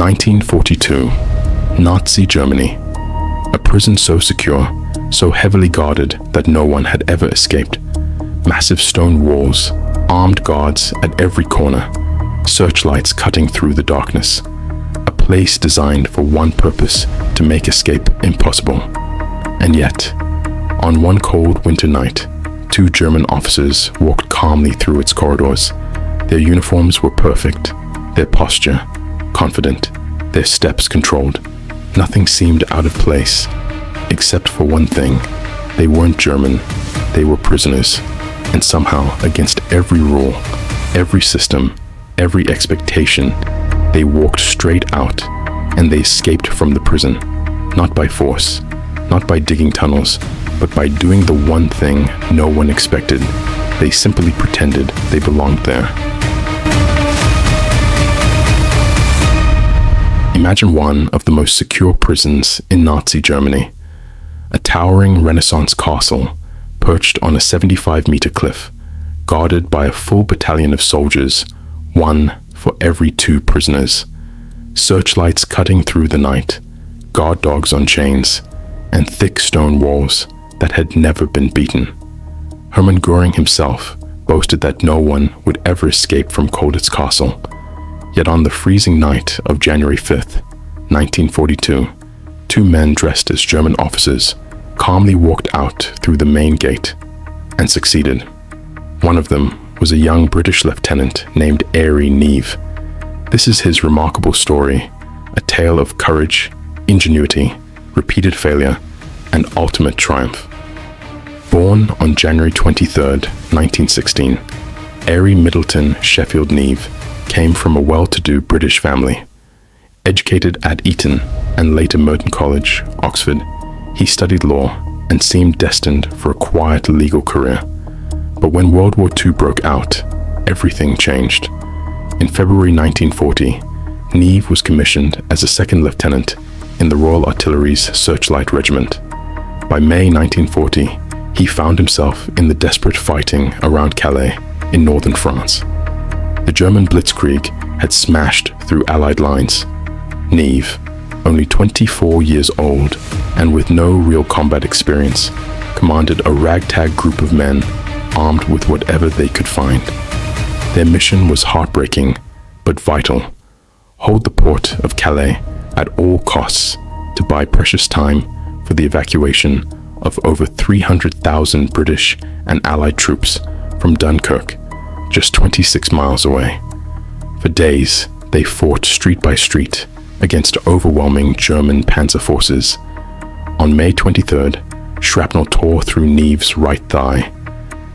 1942, Nazi Germany. A prison so secure, so heavily guarded that no one had ever escaped. Massive stone walls, armed guards at every corner, searchlights cutting through the darkness. A place designed for one purpose, to make escape impossible. And yet, on one cold winter night, two German officers walked calmly through its corridors. Their uniforms were perfect, their posture confident, their steps controlled. Nothing seemed out of place, except for one thing. They weren't German, they were prisoners, and somehow, against every rule, every system, every expectation, they walked straight out, and they escaped from the prison, not by force, not by digging tunnels, but by doing the one thing no one expected. They simply pretended they belonged there. Imagine one of the most secure prisons in Nazi Germany. A towering Renaissance castle perched on a 75-meter cliff, guarded by a full battalion of soldiers, one for every two prisoners. Searchlights cutting through the night, guard dogs on chains, and thick stone walls that had never been beaten. Hermann Göring himself boasted that no one would ever escape from Colditz Castle. Yet on the freezing night of January 5th, 1942, two men dressed as German officers calmly walked out through the main gate and succeeded. One of them was a young British lieutenant named Airey Neave. This is his remarkable story, a tale of courage, ingenuity, repeated failure, and ultimate triumph. Born on January 23rd, 1916, Airey Middleton Sheffield Neave came from a well-to-do British family. Educated at Eton and later Merton College, Oxford, he studied law and seemed destined for a quiet legal career. But when World War II broke out, everything changed. In February 1940, Neave was commissioned as a second lieutenant in the Royal Artillery's Searchlight Regiment. By May 1940, he found himself in the desperate fighting around Calais in northern France. The German blitzkrieg had smashed through Allied lines. Neave, only 24 years old and with no real combat experience, commanded a ragtag group of men armed with whatever they could find. Their mission was heartbreaking but vital: hold the port of Calais at all costs to buy precious time for the evacuation of over 300,000 British and Allied troops from Dunkirk, just 26 miles away. For days, they fought street by street against overwhelming German panzer forces. On May 23rd, shrapnel tore through Neave's right thigh.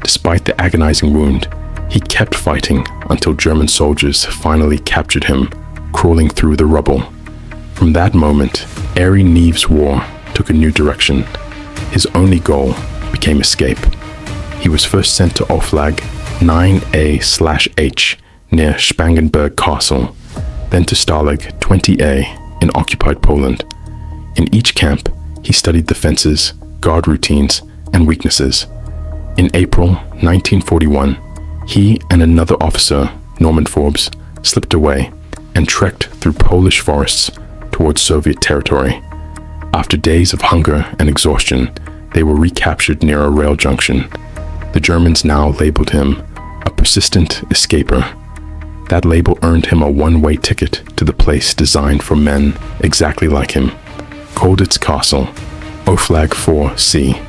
Despite the agonizing wound, he kept fighting until German soldiers finally captured him, crawling through the rubble. From that moment, Airey Neave's war took a new direction. His only goal became escape. He was first sent to Oflag 9A/H near Spangenberg Castle, then to Stalag 20A in occupied Poland. In each camp, he studied defenses, guard routines, and weaknesses. In April 1941, he and another officer, Norman Forbes, slipped away and trekked through Polish forests towards Soviet territory. After days of hunger and exhaustion, they were recaptured near a rail junction. The Germans now labeled him a persistent escaper. That label earned him a one-way ticket to the place designed for men exactly like him, Colditz Castle, Oflag 4C.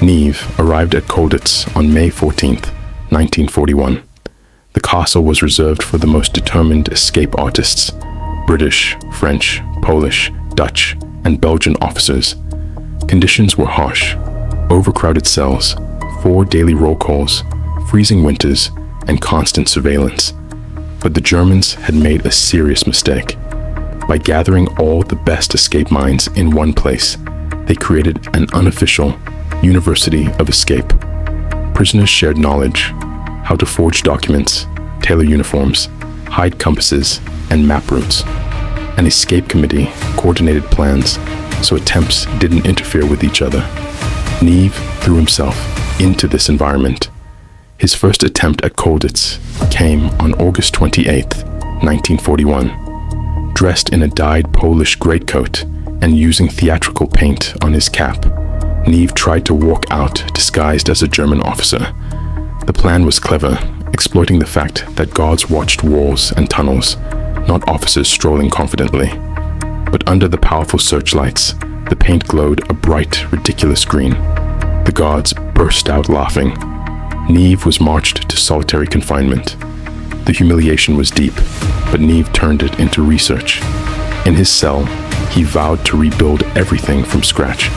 Neave arrived at Colditz on May 14th, 1941. The castle was reserved for the most determined escape artists: British, French, Polish, Dutch, and Belgian officers. Conditions were harsh: overcrowded cells, 4 daily roll calls, freezing winters, and constant surveillance. But the Germans had made a serious mistake. By gathering all the best escape minds in one place, they created an unofficial University of Escape. Prisoners shared knowledge: how to forge documents, tailor uniforms, hide compasses, and map routes. An escape committee coordinated plans so attempts didn't interfere with each other. Neave threw himself into this environment. His first attempt at Colditz came on August 28, 1941. Dressed in a dyed Polish greatcoat and using theatrical paint on his cap, Neave tried to walk out disguised as a German officer. The plan was clever, exploiting the fact that guards watched walls and tunnels, not officers strolling confidently. But under the powerful searchlights, the paint glowed a bright, ridiculous green. The guards burst out laughing. Neave was marched to solitary confinement. The humiliation was deep, but Neave turned it into research. In his cell, he vowed to rebuild everything from scratch.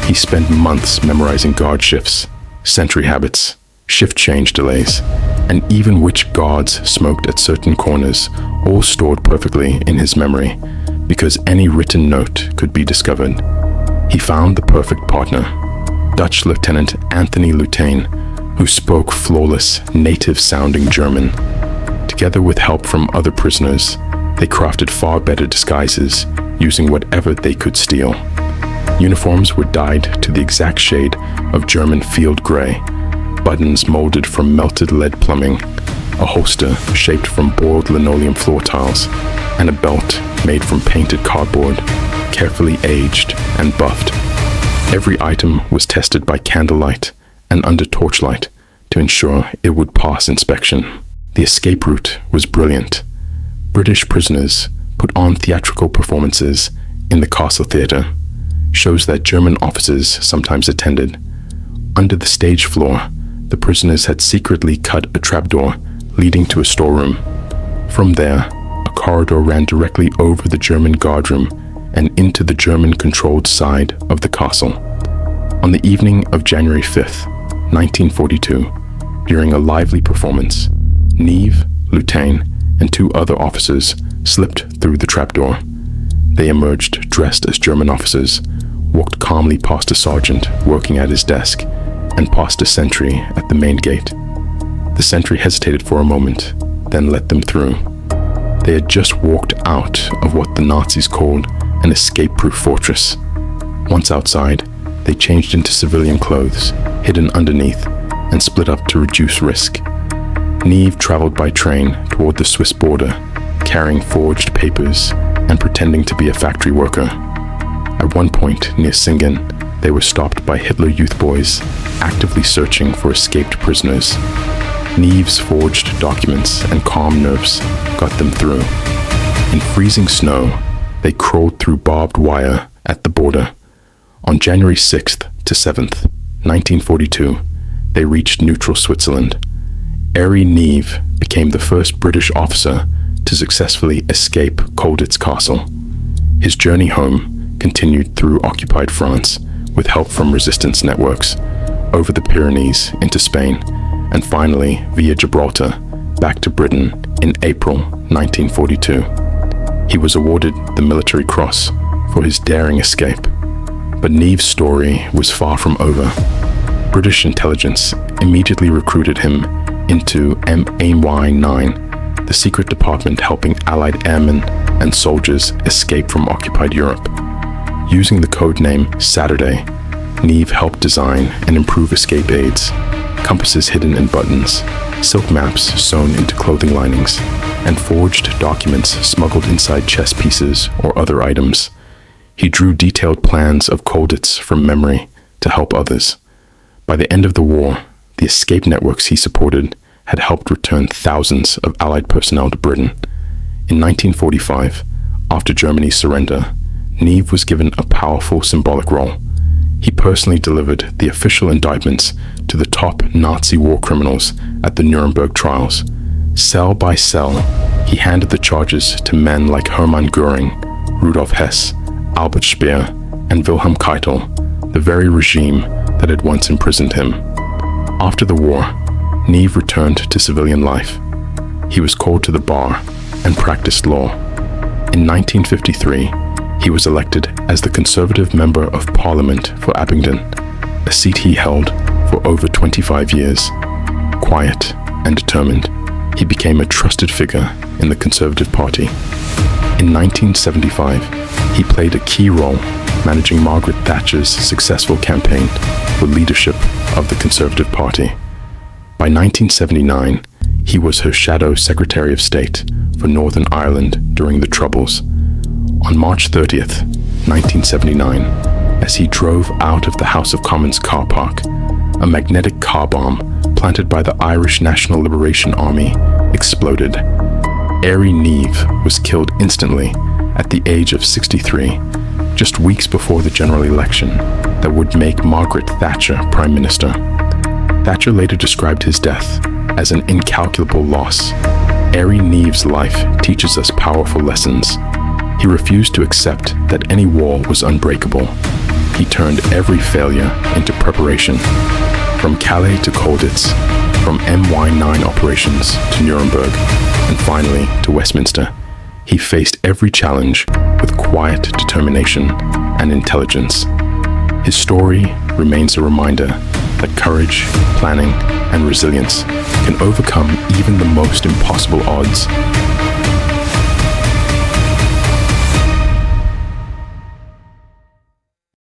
He spent months memorizing guard shifts, sentry habits, shift change delays, and even which guards smoked at certain corners, all stored perfectly in his memory, because any written note could be discovered. He found the perfect partner, Dutch Lieutenant Anthony Lutane, who spoke flawless, native-sounding German. Together with help from other prisoners, they crafted far better disguises, using whatever they could steal. Uniforms were dyed to the exact shade of German field gray, buttons molded from melted lead plumbing, a holster shaped from boiled linoleum floor tiles, and a belt made from painted cardboard, carefully aged and buffed. Every item was tested by candlelight and under torchlight to ensure it would pass inspection. The escape route was brilliant. British prisoners put on theatrical performances in the Castle Theatre, shows that German officers sometimes attended. Under the stage floor, the prisoners had secretly cut a trapdoor leading to a storeroom. From there, a corridor ran directly over the German guardroom and into the German-controlled side of the castle. On the evening of January 5th, 1942, during a lively performance, Neave, Lutane, and two other officers slipped through the trapdoor. They emerged dressed as German officers, walked calmly past a sergeant working at his desk, and past a sentry at the main gate. The sentry hesitated for a moment, then let them through. They had just walked out of what the Nazis called an escape-proof fortress. Once outside, they changed into civilian clothes, hidden underneath, and split up to reduce risk. Neave traveled by train toward the Swiss border, carrying forged papers and pretending to be a factory worker. At one point near Singen, they were stopped by Hitler Youth boys actively searching for escaped prisoners. Neave's forged documents and calm nerves got them through. In freezing snow, they crawled through barbed wire at the border. On January 6th to 7th, 1942, they reached neutral Switzerland. Airey Neave became the first British officer to successfully escape Colditz Castle. His journey home continued through occupied France with help from resistance networks, over the Pyrenees into Spain, and finally via Gibraltar back to Britain in April 1942. He was awarded the Military Cross for his daring escape. But Neave's story was far from over. British intelligence immediately recruited him into MAY-9, the secret department helping Allied airmen and soldiers escape from occupied Europe. Using the code name Saturday, Neave helped design and improve escape aids, compasses hidden in buttons, silk maps sewn into clothing linings, and forged documents smuggled inside chess pieces or other items. He drew detailed plans of Colditz from memory to help others. By the end of the war, the escape networks he supported had helped return thousands of Allied personnel to Britain. In 1945, after Germany's surrender, Neave was given a powerful symbolic role. He personally delivered the official indictments to the top Nazi war criminals at the Nuremberg trials. Cell by cell, he handed the charges to men like Hermann Göring, Rudolf Hess, Albert Speer, and Wilhelm Keitel, the very regime that had once imprisoned him. After the war, Neave returned to civilian life. He was called to the bar and practiced law. In 1953, he was elected as the Conservative Member of Parliament for Abingdon, a seat he held for over 25 years. Quiet and determined, he became a trusted figure in the Conservative Party. In 1975, he played a key role managing Margaret Thatcher's successful campaign for leadership of the Conservative Party. By 1979, he was her shadow Secretary of State for Northern Ireland during the Troubles, On March 30th, 1979, as he drove out of the House of Commons car park, a magnetic car bomb planted by the Irish National Liberation Army exploded. Airey Neave was killed instantly at the age of 63, just weeks before the general election that would make Margaret Thatcher Prime Minister. Thatcher later described his death as an incalculable loss. Airey Neave's life teaches us powerful lessons. He refused to accept that any wall was unbreakable. He turned every failure into preparation. From Calais to Colditz, from MY9 operations to Nuremberg, and finally to Westminster, he faced every challenge with quiet determination and intelligence. His story remains a reminder that courage, planning, and resilience can overcome even the most impossible odds